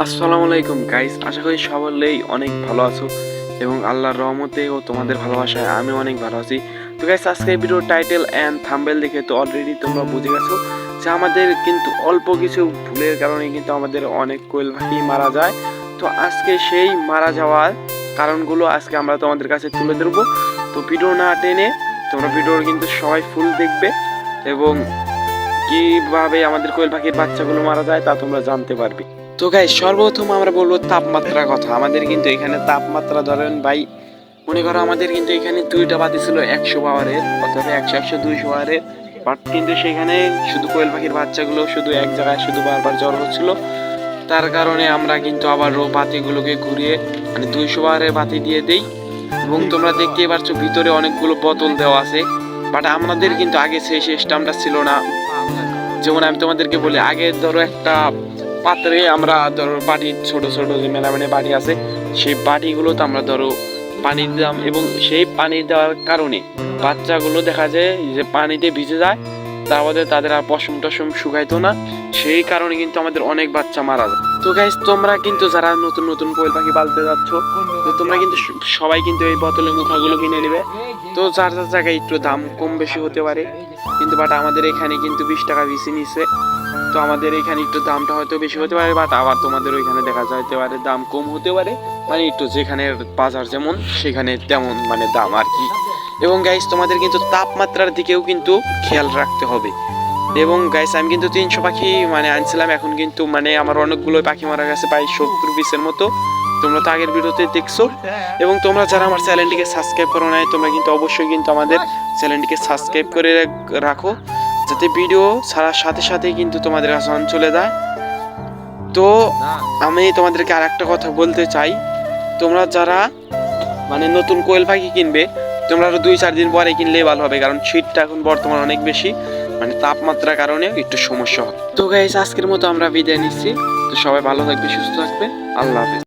আসসালামু আলাইকুম গাইস, আশা করি সকলেই অনেক ভালো আছো এবং আল্লাহর রহমতে ও তোমাদের ভালোবাসায় আমি অনেক ভালো আছি। তো গাইস, আজকে ভিডিও টাইটেল এন্ড থাম্বনেল দেখে তো অলরেডি তোমরা বুঝে গেছো যে আমাদের কিন্তু অল্প কিছু ভুলের কারণে কিন্তু আমাদের অনেক কোয়েল পাখি মারা যায়। তো আজকে সেই মারা যাওয়ার কারণগুলো আজকে আমরা তোমাদের কাছে তুলে ধরবো। তো ভিডিও না টেনে তোমরা ভিডিওর কিন্তু সবাই ফুল দেখবে এবং কিভাবে আমাদের কোয়েল পাখির বাচ্চাগুলো মারা যায় তা তোমরা জানতে পারবে। তো গাইস, সর্বপ্রথম আমরা বলবো তাপমাত্রার কথা। আমাদের কিন্তু এখানে তাপমাত্রা ধরেন ভাই, মনে করো আমাদের কিন্তু এখানে দুইটা বাতি ছিল 100 পাওয়ারের, অথবা 100-200 পাওয়ারের। বাট কিন্তু সেখানে শুধু কোয়েল পাখির বাচ্চাগুলো শুধু এক জায়গায় শুধু বারবার জ্বর হচ্ছিল। তার কারণে আমরা কিন্তু আবারও বাতিগুলোকে ঘুরিয়ে মানে 200 পাওয়ারের বাতি দিয়ে দেই। এবং তোমরা দেখতেই পাচ্ছ ভিতরে অনেকগুলো বোতল দেওয়া আছে। বাট আমাদের কিন্তু আগে সেই সিস্টেমটা ছিল না। যেমন আমি তোমাদেরকে বলি, আগে ধরো একটা পাত্রে আমরা ধরো বাটি, ছোট ছোট যে মেলামেনে বাটি আছে, সেই বাটিগুলোতে আমরা ধরো পানি দিলাম এবং সেই পানি দেওয়ার কারণে বাচ্চাগুলো দেখা যায় যে পানিতে ভিজে যায়। তারপরে তাদের আর পশম টশম শুকাইতো না, সেই কারণে কিন্তু আমাদের অনেক বাচ্চা মারা যায়। তো গাইস, তোমরা কিন্তু যারা নতুন নতুন কোয়েল পাখি পালতে যাচ্ছ, তো তোমরা কিন্তু সবাই কিন্তু এই বোতলের মুখাগুলো কিনে নেবে। তো যার যার জায়গায় একটু দাম কম বেশি হতে পারে, কিন্তু বাট আমাদের এখানে কিন্তু 20 টাকা বেশি নিচ্ছে। তো আমাদের এখানে একটু দামটা হয়তো বেশি হতে পারে, বাট আবার তোমাদের ওইখানে দেখা যাইতে পারে দাম কম হতে পারে। মানে একটু যেখানে বাজার যেমন সেখানে তেমন মানে দাম আর কি। এবং গাইস, তোমাদের কিন্তু তাপমাত্রার দিকেও কিন্তু খেয়াল রাখতে হবে। এবং গাইস, আমি কিন্তু 300 পাখি মানে আনছিলাম, এখন কিন্তু মানে আমার অনেকগুলো পাখি মারা গেছে, প্রায় 70-20-এর মতো। তোমরা তো আগের ভিডিওতে দেখছো। এবং তোমরা যারা আমার চ্যানেলটিকে সাবস্ক্রাইব করো নাই, তোমরা কিন্তু অবশ্যই কিন্তু আমাদের চ্যানেলটিকে সাবস্ক্রাইব করে রাখো, যাতে ভিডিও ছাড়ার সাথে সাথে কিন্তু তোমাদের কাছে চলে যায়। তো আমি তোমাদেরকে আর একটা কথা বলতে চাই, তোমরা যারা মানে নতুন কোয়েল পাখি কিনবে, তোমরা আরো 2-4 দিন পরে কিনলেই ভালো হবে, কারণ শীতটা এখন বর্তমান অনেক বেশি, মানে তাপমাত্রার কারণে একটু সমস্যা হয়। তো গাইস, আজকের মতো আমরা বিদায় নিচ্ছি। তো সবাই ভালো থাকবে, সুস্থ থাকবে, আল্লাহ হাফেজ।